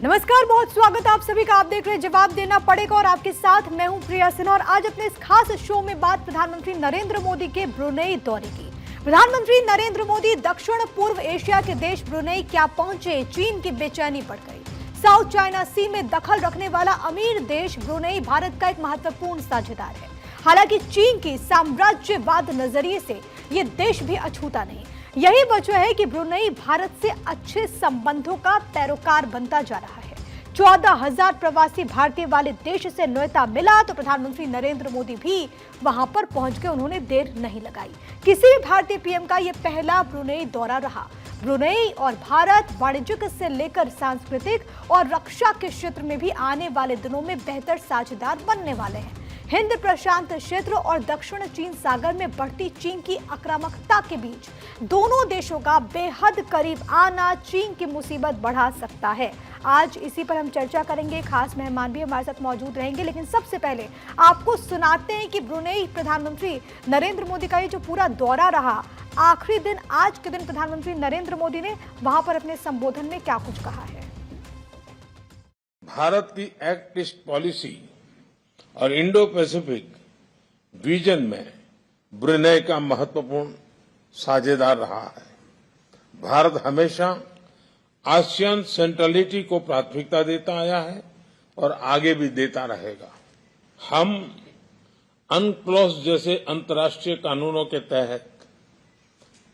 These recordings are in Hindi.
नमस्कार, बहुत स्वागत है आप सभी का। आप देख रहे हैं जवाब देना पड़ेगा और आपके साथ मैं हूं प्रिया सिन्हा। और आज अपने इस खास शो में बात प्रधानमंत्री नरेंद्र मोदी के ब्रुनेई दौरे की। प्रधानमंत्री नरेंद्र मोदी दक्षिण पूर्व एशिया के देश ब्रुनेई क्या पहुंचे, चीन की बेचैनी बढ़ गई। साउथ चाइना सी में दखल रखने वाला अमीर देश ब्रुनेई भारत का एक महत्वपूर्ण साझेदार है। हालांकि चीन की साम्राज्यवाद नजरिए से ये देश भी अछूता नहीं। यही वजह है कि ब्रुनेई भारत से अच्छे संबंधों का पैरोकार बनता जा रहा है। 14,000 प्रवासी भारतीय वाले देश से न्योता मिला तो प्रधानमंत्री नरेंद्र मोदी भी वहां पर पहुंच गए। उन्होंने देर नहीं लगाई। किसी भी भारतीय पीएम का यह पहला ब्रुनेई दौरा रहा। ब्रुनेई और भारत वाणिज्यिक से लेकर सांस्कृतिक और रक्षा के क्षेत्र में भी आने वाले दिनों में बेहतर साझेदार बनने वाले हैं। हिंद प्रशांत क्षेत्र और दक्षिण चीन सागर में बढ़ती चीन की आक्रामकता के बीच दोनों देशों का बेहद करीब आना चीन की मुसीबत बढ़ा सकता है। आज इसी पर हम चर्चा करेंगे। खास मेहमान भी हमारे साथ मौजूद रहेंगे, लेकिन सबसे पहले आपको सुनाते हैं कि ब्रुनेई प्रधानमंत्री नरेंद्र मोदी का ये जो पूरा दौरा रहा, आखिरी दिन आज के दिन प्रधानमंत्री नरेंद्र मोदी ने वहां पर अपने संबोधन में क्या कुछ कहा है। भारत की एक्ट ईस्ट पॉलिसी और इंडो पैसिफिक विजन में ब्रुनेई का महत्वपूर्ण साझेदार रहा है। भारत हमेशा आसियान सेंट्रलिटी को प्राथमिकता देता आया है और आगे भी देता रहेगा। हम अनक्लॉस जैसे अंतर्राष्ट्रीय कानूनों के तहत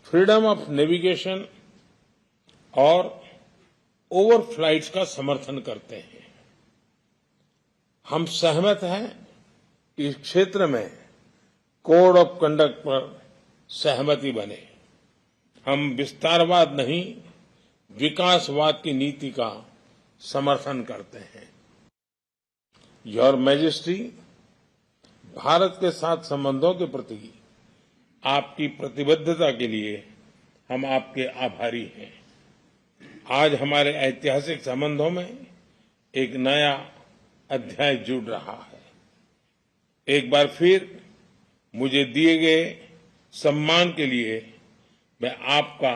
फ्रीडम ऑफ नेविगेशन और ओवरफ्लाइट्स का समर्थन करते हैं। हम सहमत हैं कि इस क्षेत्र में कोड ऑफ कंडक्ट पर सहमति बने। हम विस्तारवाद नहीं, विकासवाद की नीति का समर्थन करते हैं। योर मैजेस्टी, भारत के साथ संबंधों के प्रति आपकी प्रतिबद्धता के लिए हम आपके आभारी हैं। आज हमारे ऐतिहासिक संबंधों में एक नया अध्याय जुड़ रहा है। एक बार फिर मुझे दिए गए सम्मान के लिए मैं आपका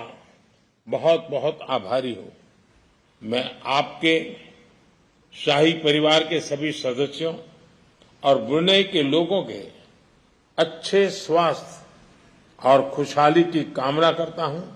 बहुत बहुत आभारी हूं। मैं आपके शाही परिवार के सभी सदस्यों और ब्रुनेई के लोगों के अच्छे स्वास्थ्य और खुशहाली की कामना करता हूं।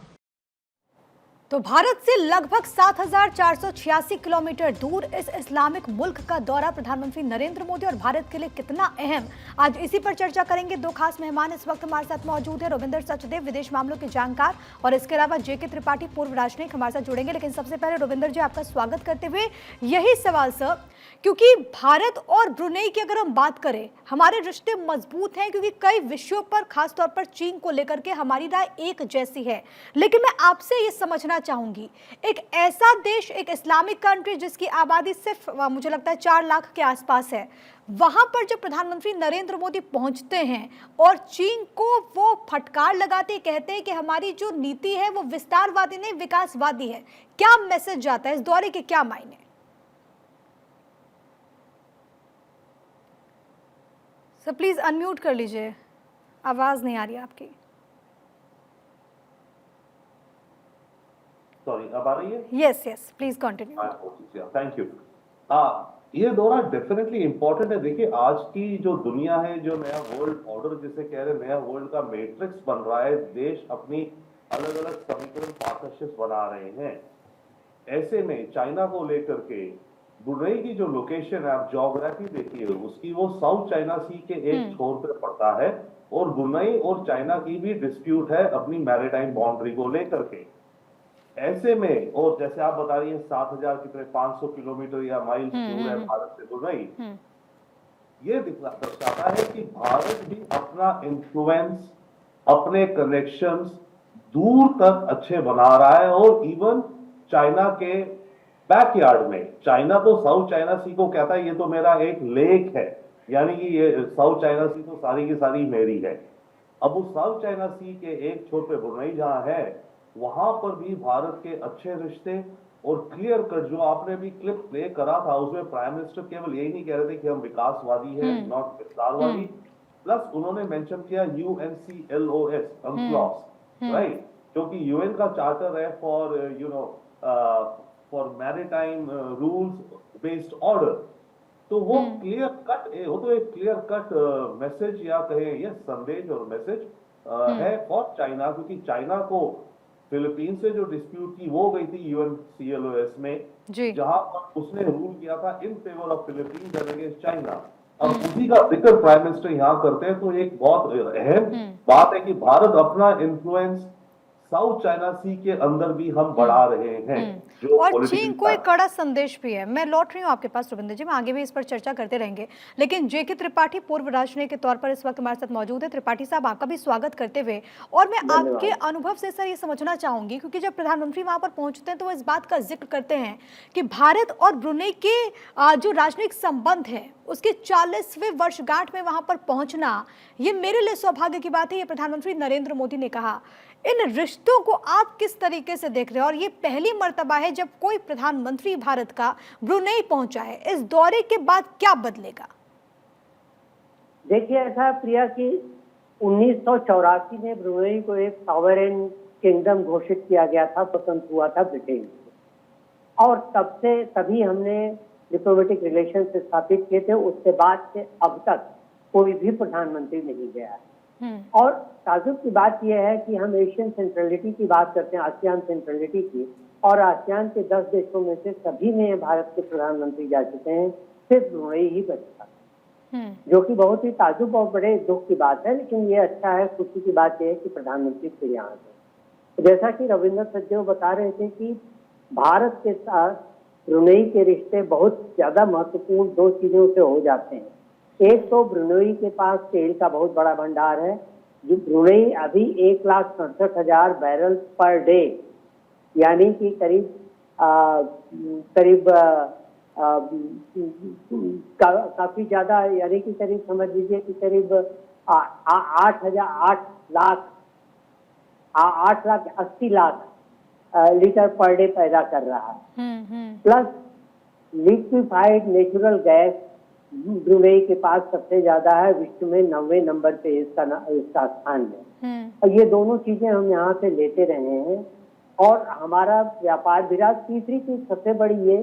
तो भारत से लगभग 7,486 किलोमीटर दूर इस इस्लामिक मुल्क का दौरा प्रधानमंत्री नरेंद्र मोदी और भारत के लिए कितना अहम, आज इसी पर चर्चा करेंगे। दो खास मेहमान इस वक्त हमारे साथ मौजूद है। रविंदर सचदेव, विदेश मामलों के जानकार, और इसके अलावा जेके त्रिपाठी, पूर्व राजनयिक, हमारे साथ जुड़ेंगे। लेकिन सबसे पहले रविंदर जी, आपका स्वागत करते हुए यही सवाल सर, क्योंकि भारत और ब्रुनेई की अगर हम बात करें, हमारे रिश्ते मजबूत हैं क्योंकि कई विषयों पर, खासतौर पर चीन को लेकर के हमारी राय एक जैसी है। लेकिन मैं आपसे ये समझना चाहूंगी, एक ऐसा देश, एक इस्लामिक कंट्री जिसकी आबादी सिर्फ मुझे लगता है 4 लाख के आसपास है, वहां पर जब प्रधानमंत्री नरेंद्र मोदी पहुंचते हैं और चीन को वो फटकार लगाते, कहते हैं कि हमारी जो नीति है वो विस्तारवादी नहीं विकासवादी है, क्या मैसेज जाता है? इस दौरे के क्या मायने? सर प्लीज अनम्यूट कर लीजिए, आवाज नहीं आ रही आपकी। सॉरी, अब आ रही है? Yes yes, please continue. Thank you. ये दौरा डेफिनेटली इंपॉर्टेंट है। देखिए, आज की जो दुनिया है, जो नया वर्ल्ड ऑर्डर जिसे कह रहे हैं, नया वर्ल्ड का मैट्रिक्स बन रहा है। देश अपनी अलग अलग समीकरण, पार्टनरशिप्स बना रहे हैं। ऐसे में चाइना को लेकर के ब्रुनेई की जो लोकेशन है, आप ज्योग्राफी देखिए उसकी, वो साउथ चाइना सी के एक छोर पे पड़ता है और ब्रुनेई और चाइना की भी डिस्प्यूट है अपनी मैरीटाइम बाउंड्री को लेकर के। ऐसे में, और जैसे आप बता रही हैं 7,000 कितने 500 किलोमीटर या माइल दूर है भारत से ब्रुनेई, ये दर्शाता है कि भारत भी अपना इन्फ्लुएंस, अपने कनेक्शंस दूर तक अच्छे बना रहा है। और इवन चाइना के बैकयार्ड में, चाइना तो साउथ चाइना सी को कहता है ये तो मेरा एक लेक है, यानी कि ये साउथ चाइना सी तो सारी की सारी मेरी है। अब उस साउथ चाइना सी के एक छोर पे ब्रुनेई जहां है, वहां पर भी भारत के अच्छे रिश्ते और क्लियर कट, जो आपने भी क्लिप प्ले करा था उसमें प्राइम मिनिस्टर केवल यही नहीं कह रहे थे कि हम विकासवादी हैं, नॉट विस्तारवादी, प्लस उन्होंने मेंशन किया UNCLOS, UNCLOS, राइट, जो कि यूएन का चार्टर है for for maritime rules based order. तो वो क्लियर कट, वो तो एक क्लियर कट मैसेज या कहे ये संदेश और मैसेज है फॉर चाइना, क्योंकि चाइना को फिलीपींस से जो डिस्प्यूट थी वो गई थी यूएनसीएलओएस में, जी। जहां पर उसने रूल किया था in favour of Philippines and against China. अब उसी का जिक्र प्राइम मिनिस्टर यहाँ करते हैं, तो एक बहुत अहम बात है कि भारत अपना इन्फ्लुएंस साउथ चाइना सी के अंदर भी हम बढ़ा रहे हैं, जो और पॉलिटिकल चीन को एक कड़ा संदेश भी है। मैं लौट रही हूँ आपके पास रविंद्र जी, मैं आगे भी इस पर चर्चा करते रहेंगे, लेकिन जेके त्रिपाठी पूर्व राजनयिक के तौर पर इस वक्त हमारे साथ मौजूद है। त्रिपाठी साहब, आपका भी स्वागत करते हुए, और मैं आपके अनुभव से सर ये समझना चाहूंगी, क्योंकि जब प्रधानमंत्री वहां पर पहुंचते हैं तो वो इस बात का जिक्र करते हैं कि भारत और ब्रुनेई के जो राजनयिक संबंध है उसके 40वें वर्षगांठ में वहां पर पहुंचना, ये मेरे लिए सौभाग्य की बात है, ये प्रधानमंत्री नरेंद्र मोदी ने कहा। इन रिश्तों को आप किस तरीके से देख रहे हैं, और ये पहली मर्तबा है जब कोई प्रधानमंत्री भारत का ब्रुनेई पहुंचा है, इस दौरे के बाद क्या बदलेगा? देखिए, ऐसा प्रिया कि 1984 में ब्रुनेई को एक सॉवरेन किंगडम घोषित किया गया था, स्वतंत्र हुआ था ब्रिटेन से, और तब से तभी हमने डिप्लोमेटिक रिलेशन स्थापित किए थे। उसके बाद से अब तक कोई भी प्रधानमंत्री नहीं गया है। और ताजुब की बात यह है कि हम एशियन सेंट्रलिटी की बात करते हैं, आसियान सेंट्रलिटी की, और आसियान के 10 देशों में से सभी में भारत के प्रधानमंत्री जा चुके हैं, सिर्फ ब्रुनेई ही बचा, जो कि बहुत ही ताजुब और बड़े दुख की बात है। लेकिन ये अच्छा है, खुशी की बात यह है कि प्रधानमंत्री फिर यहाँ है। जैसा कि रविंद्र सज्जन बता रहे थे कि भारत के साथ ब्रुनेई के रिश्ते बहुत ज्यादा महत्वपूर्ण 2 चीजों से हो जाते हैं। एक तो ब्रुनेई के पास तेल का बहुत बड़ा भंडार है, जो ब्रुनेई अभी 1,67,000 बैरल पर डे, यानी कि काफी ज्यादा, यानी कि करीब समझ लीजिए कि करीब 8,80,00,000 लीटर पर डे पैदा कर रहा है। Plus liquefied natural gas Brunei के पास सबसे ज्यादा है, विश्व में 90 नंबर पे इसका स्थान है। और ये दोनों चीजें हम यहाँ से लेते रहे हैं, और हमारा व्यापार विरासत। तीसरी चीज सबसे बड़ी ये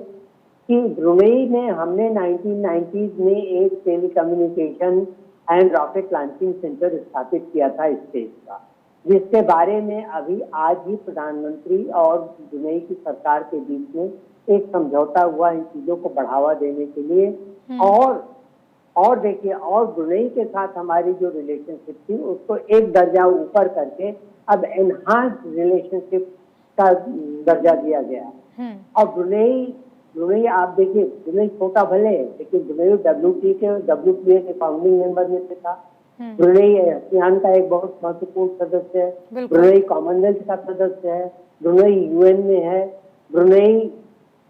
कि ब्रुनेई में हमने 1990s में एक telecommunication and rocket launching centre स्थापित किया था स्पेस का, जिसके बारे में अभी आज ही प्रधानमंत्री और ब्रुनेई की सरकार के बीच में एक समझौता हुआ इन चीजों को बढ़ावा देने के लिए। और देखिए, और ब्रुनेई के साथ हमारी जो रिलेशनशिप थी उसको एक दर्जा ऊपर करके अब एनहांस रिलेशनशिप का दर्जा दिया गया। और ब्रुनेई आप देखिए, ब्रुनेई छोटा भले है, लेकिन ब्रुनेई WPA के फाउंडिंग मेंबर में से था। ब्रुनेई आसियान का एक बहुत महत्वपूर्ण सदस्य है। ब्रुनेई कॉमनवेल्थ का सदस्य है। ब्रुनेई UN में है। ब्रुनेई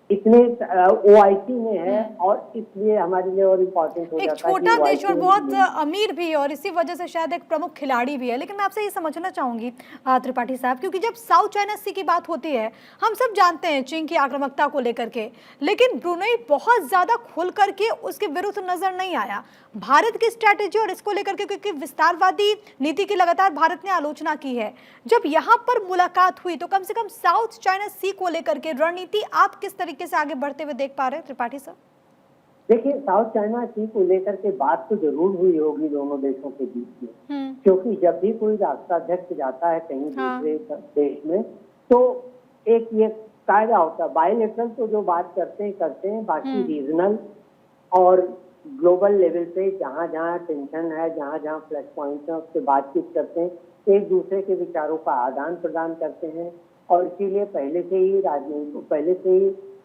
इतने OIC में है, और इसलिए हमारे लिए और इम्पोर्टेंट हो जाता है। एक छोटा देश और बहुत अमीर भी है, और इसी वजह से शायद एक प्रमुख खिलाड़ी भी है। लेकिन मैं आपसे ये समझना चाहूंगी त्रिपाठी साहब, क्योंकि जब साउथ चाइना सी की बात होती है, हम सब जानते हैं चीन की आक्रामकता को लेकर के, लेकिन ब्रुनेई बहुत ज्यादा खुल करके उसके विरुद्ध नजर नहीं आया। भारत की स्ट्रैटेजी और इसको लेकर के, क्योंकि विस्तारवादी नीति की लगातार भारत ने आलोचना की है, जब यहाँ पर मुलाकात हुई तो कम से कम साउथ चाइना सी को लेकर के रणनीति आप किस तरीके से आगे बढ़ते हुए देख पा रहे हैं त्रिपाठी साहब? देखिए, साउथ चाइना सी को लेकर के बात तो जरूर हुई होगी दोनों देशों के बीच में, क्योंकि जब भी कोई राष्ट्राध्यक्ष जाता है कहीं दूसरे देश में, तो एक ये कायदा होता है, बायलैटरल तो जो बात करते हैं, बाकी रीजनल और ग्लोबल लेवल पे जहाँ जहाँ टेंशन है, जहाँ जहाँ फ्लैश पॉइंट है, उससे बातचीत करते हैं, एक दूसरे के विचारों का आदान प्रदान करते हैं। और इसीलिए पहले से ही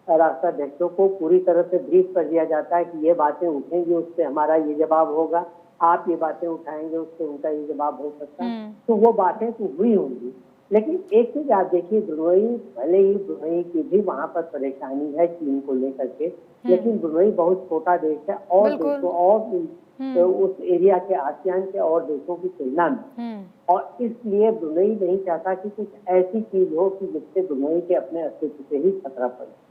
राष्ट्राध्यक्षों को पूरी तरह से ब्रीफ कर दिया जाता है कि ये बातें उठेंगी, उससे हमारा ये जवाब होगा, आप ये बातें उठाएंगे, उससे उनका ये जवाब हो सकता है। तो वो बातें तो हुई होंगी, लेकिन एक चीज आप देखिए, ब्रुनेई की भी वहाँ पर परेशानी है चीन को लेकर के, लेकिन ब्रुनेई बहुत छोटा देश है, और देशों और तो उस एरिया के आसियान के और देशों की तुलना में, और इसलिए ब्रुनेई नहीं चाहता कि कुछ ऐसी चीज हो कि जिससे ब्रुनेई के अपने अस्तित्व से ही खतरा पड़े।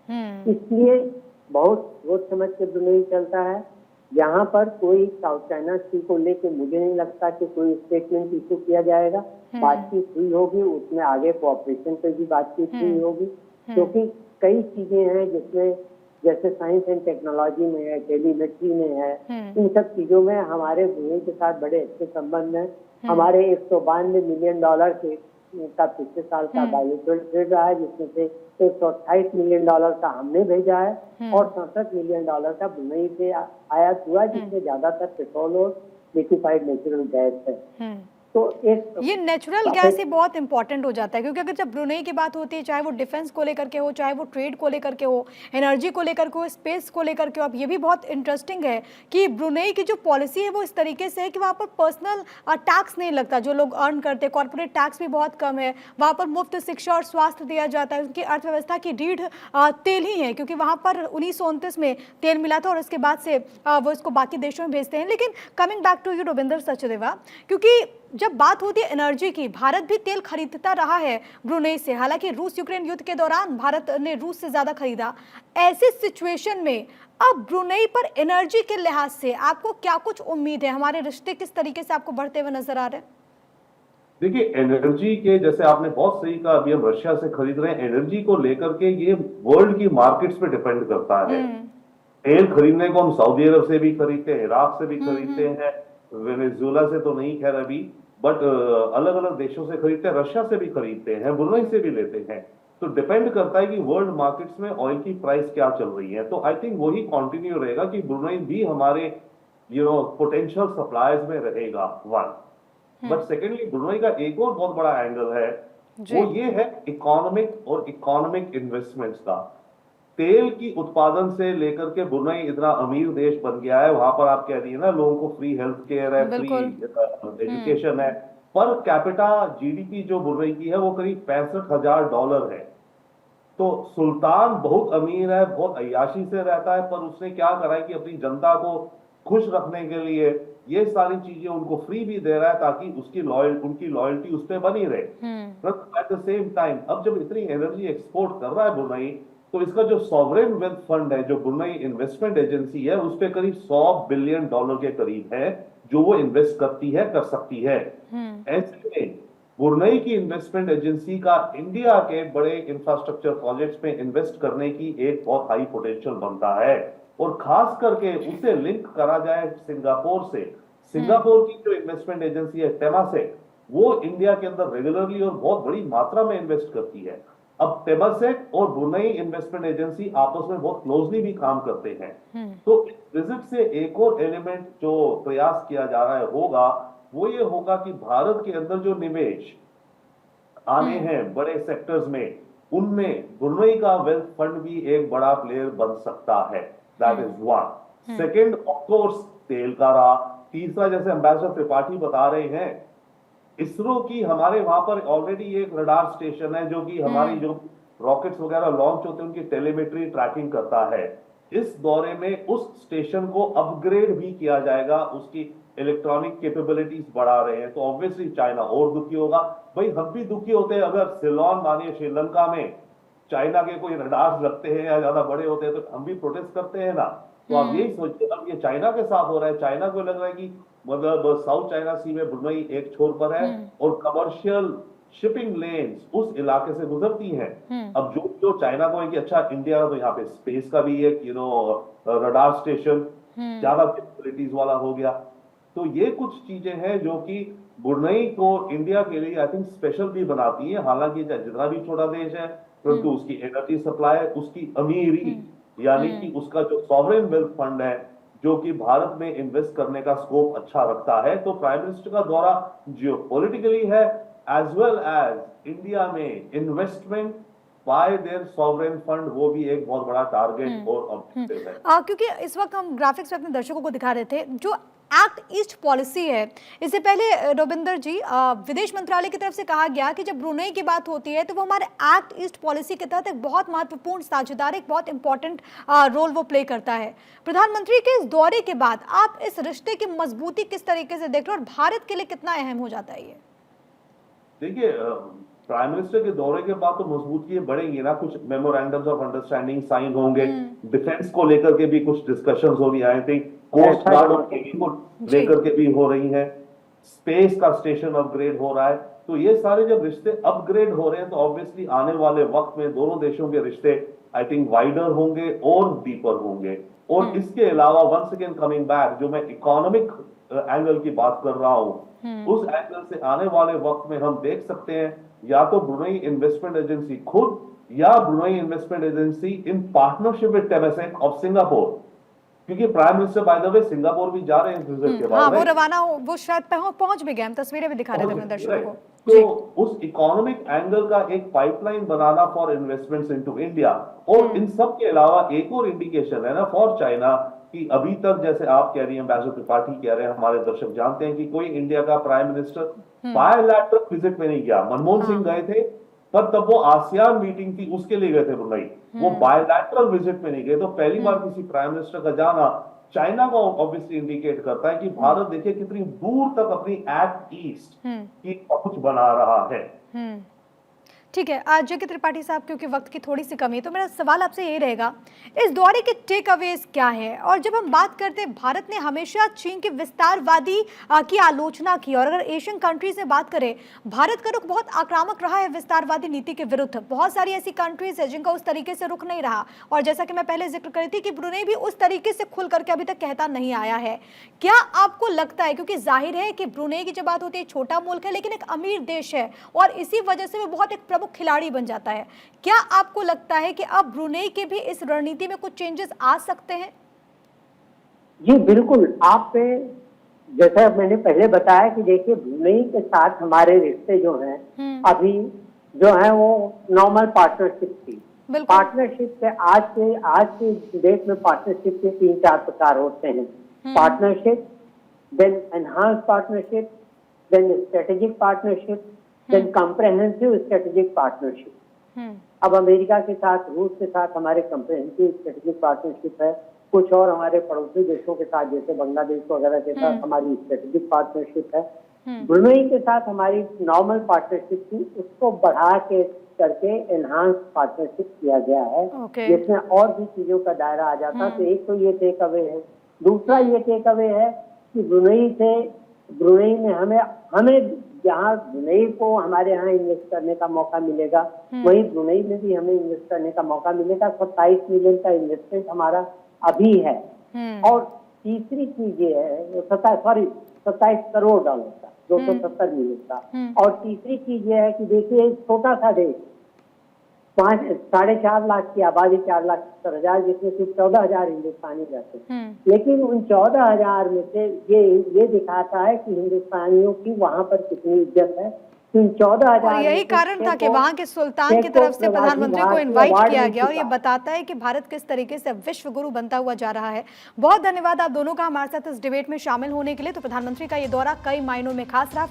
इसलिए बहुत सोच समझ के ब्रुनेई चलता है। यहाँ पर कोई साउथ चाइना सी को लेके मुझे नहीं लगता कि कोई स्टेटमेंट इशू किया जाएगा। बातचीत हुई होगी, उसमें आगे कोऑपरेशन पे भी बातचीत हुई होगी, क्योंकि कई चीजें हैं जिसमें जैसे साइंस एंड टेक्नोलॉजी में है, टेलीमेट्री में है, इन सब चीजों में हमारे ब्रुनेई के साथ बड़े अच्छे संबंध हैं। हमारे $192 मिलियन के का पिछले साल का बायोफ्यूल ट्रेड रहा है, जिसमें से $128 मिलियन का हमने भेजा है और $67 मिलियन का ब्रुनेई से आयात हुआ, जिसमें ज्यादातर पेट्रोल और लिक्विफाइड नेचुरल गैस है। तो एक ये नेचुरल गैस ही बहुत इंपॉर्टेंट हो जाता है, क्योंकि अगर जब ब्रुनेई की बात होती है, चाहे वो डिफेंस को लेकर के हो, चाहे वो ट्रेड को लेकर के हो, एनर्जी को लेकर के हो, स्पेस को लेकर के हो, अब ये भी बहुत इंटरेस्टिंग है कि ब्रुनेई की जो पॉलिसी है वो इस तरीके से है कि वहाँ पर पर्सनल टैक्स नहीं लगता, जो लोग अर्न करते हैं, कॉर्पोरेट टैक्स भी बहुत कम है, वहाँ पर मुफ्त शिक्षा और स्वास्थ्य दिया जाता है, उनकी अर्थव्यवस्था की रीढ़ तेल ही है, क्योंकि वहाँ पर 1929 में तेल मिला था और उसके बाद से वो इसको बाकी देशों में भेजते हैं। लेकिन coming back to you Ravinder Sachdeva, क्योंकि जब बात होती है एनर्जी की, भारत भी तेल खरीदता रहा है ब्रुनेई से, हालांकि रूस यूक्रेन युद्ध के दौरान भारत ने रूस से ज्यादा खरीदा। ऐसी सिचुएशन में अब ब्रुनेई पर एनर्जी के लिहाज से आपको क्या कुछ उम्मीद है? हमारे रिश्ते किस तरीके से आपको बढ़ते हुए नजर आ रहे हैं? देखिए, एनर्जी के जैसे आपने बहुत सही कहा, अभी हम रशिया से खरीद रहे हैं, एनर्जी को लेकर के ये वर्ल्ड की मार्केट्स पे डिपेंड करता है। तेल खरीदने को हम सऊदी अरब से भी खरीदते हैं, इराक से भी खरीदते हैं, वेनेजुएला से तो नहीं खैर अभी, बट अलग अलग देशों से खरीदते हैं, रशिया से भी खरीदते हैं, ब्रुनेई से भी लेते हैं। तो डिपेंड करता है कि वर्ल्ड मार्केट्स में ऑयल की प्राइस क्या चल रही है। तो आई थिंक वही कंटिन्यू रहेगा कि ब्रुनेई भी हमारे पोटेंशियल सप्लायर्स में रहेगा, वन। बट सेकेंडली ब्रुनेई का एक और बहुत बड़ा एंगल है, वो ये है इकोनॉमिक इन्वेस्टमेंट्स का। तेल की उत्पादन से लेकर के ब्रुनेई इतना अमीर देश बन गया है, वहां पर आप कह रही है ना, लोगों को फ्री हेल्थ केयर है, फ्री एजुकेशन है, पर कैपिटा जीडीपी जो ब्रुनेई की है वो करीब $65,000 है। तो सुल्तान बहुत अमीर है, बहुत अय्याशी से रहता है, पर उसने क्या करा है कि अपनी जनता को खुश रखने के लिए ये सारी चीजें उनको फ्री भी दे रहा है, ताकि उनकी लॉयल्टी उस पर बनी रहे। एट द सेम टाइम अब जब इतनी एनर्जी एक्सपोर्ट कर रहा है ब्रुनेई, तो इसका जो सॉवरेन वेल्थ फंड है, जो ब्रुनेई इन्वेस्टमेंट एजेंसी है, उस पे करीब $100 बिलियन के करीब है जो वो इन्वेस्ट कर सकती है। ऐसे में ब्रुनेई की इन्वेस्टमेंट एजेंसी का इंडिया के बड़े इंफ्रास्ट्रक्चर प्रोजेक्ट्स में इन्वेस्ट करने की एक बहुत हाई पोटेंशियल बनता है, और खास करके उसे लिंक करा जाए सिंगापुर से। सिंगापुर की जो इन्वेस्टमेंट एजेंसी है टेमासेक, वो इंडिया के अंदर रेगुलरली और बहुत बड़ी मात्रा में इन्वेस्ट करती है। अब टेमासेक और ब्रुनेई इन्वेस्टमेंट एजेंसी आपस में बहुत क्लोजली भी काम करते हैं। तो इस विजिट से एक और एलिमेंट जो प्रयास किया जा रहा है होगा, वो ये होगा कि भारत के अंदर जो निवेश आने हैं बड़े सेक्टर्स में, उनमें ब्रुनेई का वेल्थ फंड भी एक बड़ा प्लेयर बन सकता है। That is one. Second, of course तेल का रहा। तीसरा, जैसे एम्बेसडर त्रिपाठी बता रहे हैं, इसरो की हमारे वहां पर ऑलरेडी एक रडार स्टेशन है, जो कि हमारी जो रॉकेट्स वगैरह लॉन्च होते हैं उनकी टेलीमेट्री ट्रैकिंग करता है। इस दौरे में उस स्टेशन को अपग्रेड भी किया जाएगा, उसकी इलेक्ट्रॉनिक कैपेबिलिटीज बढ़ा रहे हैं। तो ऑब्वियसली चाइना और दुखी होगा। भाई हम भी दुखी होते हैं अगर सिलोन मानिए श्रीलंका में चाइना के कोई रडार्स लगते हैं या ज्यादा बड़े होते हैं, तो हम भी प्रोटेस्ट करते हैं ना। तो आप यही सोचिए, अब ये चाइना के साथ हो रहा है, चाइना को लग रहा है कि मतलब साउथ चाइना सी में ब्रुनेई एक छोर पर है और कमर्शियल शिपिंग लेन्स उस इलाके से गुजरती हैं। अब जो चाइना को है कि अच्छा इंडिया का तो यहाँ पे स्पेस का भी एक रडार स्टेशन ज्यादा कैपेबिलिटीज वाला हो गया। तो ये कुछ चीजें हैं जो कि ब्रुनेई को इंडिया के लिए आई थिंक स्पेशल भी बनाती है। हालांकि जितना भी छोटा देश है, परंतु उसकी एनर्जी सप्लाई, उसकी अमीरी, यानी कि उसका जो सॉवरेन वेल्थ फंड है, जो कि भारत में इन्वेस्ट करने का स्कोप अच्छा रखता है। तो प्राइम मिनिस्टर का दौरा जियोपॉलिटिकली है, एज वेल एज इंडिया में investment by there sovereign fund, वो भी एक बहुत बड़ा टारगेट और ऑब्जेक्टिव है। क्योंकि इस वक्त हम ग्राफिक्स में अपने दर्शकों को दिखा रहे थे, जो एक्ट ईस्ट पॉलिसी है, इससे पहले रविंदर जी, विदेश मंत्रालय की तरफ से कहा गया कि जब ब्रुनेई की बात होती है तो वो हमारे एक्ट ईस्ट पॉलिसी के तहत एक बहुत महत्वपूर्ण साझेदार, एक बहुत इंपॉर्टेंट रोल वो प्ले करता है। प्रधानमंत्री के इस दौरे के बाद आप इस रिश्ते की मजबूती किस तरीके से देख रहे हो और भारत के लिए कितना अहम हो जाता है ये? देखिए, प्राइम मिनिस्टर के दौरे के बाद तो मजबूती बढ़ेंगी ना, कुछ मेमोरेंडम्स ऑफ अंडरस्टैंडिंग साइन होंगे, डिफेंस को लेकर के भी कुछ डिस्कशंस हो रही है, आई थिंक कोस्ट गार्ड और नेवी को लेकर के भी हो रही हैं, स्पेस का स्टेशन अपग्रेड हो रहा है। तो ये सारे जब रिश्ते अपग्रेड हो रहे हैं तो ऑब्वियसली आने वाले वक्त में दोनों देशों के रिश्ते आई थिंक वाइडर होंगे और डीपर होंगे। और इसके अलावा वंस अगेन कमिंग बैक, जो मैं इकोनॉमिक एंगल की बात कर रहा हूं, उस एंगल से आने वाले वक्त में हम देख सकते हैं या तो ब्रुनेई इन्वेस्टमेंट एजेंसी खुद या Brunei investment agency in partnership with Temasek of Singapore, क्योंकि prime minister by the way Singapore भी जा रहे हैं इस विजिट के बाद। हाँ, वो रवाना वो शायद पहुंच भी गए, हम तस्वीरें भी दिखा रहे थे अपने दर्शकों को। तो उस इकोनॉमिक एंगल का एक pipeline banana for investments into India. और इन सब के अलावा एक और इंडिकेशन है ना फॉर चाइना, कि अभी तक जैसे आप कह रही हैं, एम्बेसडर त्रिपाठी कह रहे हैं, हमारे दर्शक जानते हैं कि कोई इंडिया का प्राइम मिनिस्टर बायलैटरल विजिट में नहीं गया। मनमोहन सिंह गए थे, पर तब वो आसियान मीटिंग थी उसके लिए गए थे ब्रुनेई, वो बायलैटरल विजिट में नहीं गए। तो पहली बार किसी प्राइम मिनिस्टर का जाना चाइना को ऑब्वियसली इंडिकेट करता है कि भारत देखिए कितनी दूर तक अपनी एक्ट ईस्ट की पहुंच बना रहा है। ठीक है, आज जगह त्रिपाठी साहब, क्योंकि वक्त की थोड़ी सी कमी है, तो मेरा सवाल आपसे ये रहेगा, इस दौरे के टेक अवेज क्या है? और जब हम बात करते हैं, भारत ने हमेशा चीन के विस्तारवादी की आलोचना की, और अगर एशियन कंट्रीज में बात करें, भारत का रुख बहुत आक्रामक रहा है विस्तारवादी नीति के विरुद्ध। बहुत सारी ऐसी कंट्रीज है जिनका उस तरीके से रुख नहीं रहा, और जैसा कि मैं पहले जिक्र करी थी कि ब्रुनेई भी उस तरीके से खुल करके अभी तक कहता नहीं आया है। क्या आपको लगता है, क्योंकि जाहिर है कि ब्रुनेई की जब बात होती है, छोटा मुल्क है लेकिन एक अमीर देश है, और इसी वजह से वो बहुत एक प्रमुख खिलाड़ी बन जाता है, क्या आपको लगता है कि अब ब्रुनेई के भी इस रणनीति में कुछ चेंजेस आ सकते हैं? जी बिल्कुल, आप जैसा मैंने पहले बताया कि देखिए ब्रुनेई के साथ हमारे रिश्ते जो हैं अभी जो है वो नॉर्मल पार्टनरशिप थी। पार्टनरशिप के आज के डेट में पार्टनरशिप के 3-4 प्रकार होते हैं। Partnership, then enhance partnership, then strategic partnership, then comprehensive strategic partnership. अब अमेरिका के साथ, रूस के साथ हमारे कॉम्प्रहेंसिव स्ट्रेटेजिक पार्टनरशिप है। कुछ और हमारे पड़ोसी देशों के साथ जैसे बांग्लादेश वगैरह के साथ हमारी स्ट्रेटेजिक पार्टनरशिप है। ब्रुनेई के साथ हमारी नॉर्मल पार्टनरशिप थी, उसको बढ़ा के करके एनहांस पार्टनरशिप किया गया है, जिसमें और भी चीजों का दायरा आ जाता। तो एक तो ये टेक अवे है। दूसरा ये टेक अवे है कि ब्रुनेई में हमें जहाँ ब्रुनेई को हमारे यहाँ इन्वेस्ट करने का मौका मिलेगा, वहीं ब्रुनेई में भी हमें इन्वेस्ट करने का मौका मिलेगा। 27 मिलियन का इन्वेस्टमेंट हमारा अभी है। और तीसरी चीज ये है, 27 करोड़ डॉलर का, 270 मिलियन का। और तीसरी चीज ये है कि देखिए छोटा सा देश, 4.5 लाख की आबादी, 4,70,000, जिसमें सिर्फ 14,000 हिंदुस्तानी रहते हैं। लेकिन उन 14,000 में से ये दिखाता है कि हिंदुस्तानियों की वहां पर कितनी इज्जत है। इन 14,000, यही कारण था कि वहां के सुल्तान की तरफ से प्रधानमंत्री को इनवाइट किया गया, और ये बताता है कि भारत किस तरीके से विश्व गुरु बनता हुआ जा रहा है। बहुत धन्यवाद आप दोनों का हमारे साथ इस डिबेट में शामिल होने के लिए। तो प्रधानमंत्री का ये दौरा कई मायनों में खास रहा।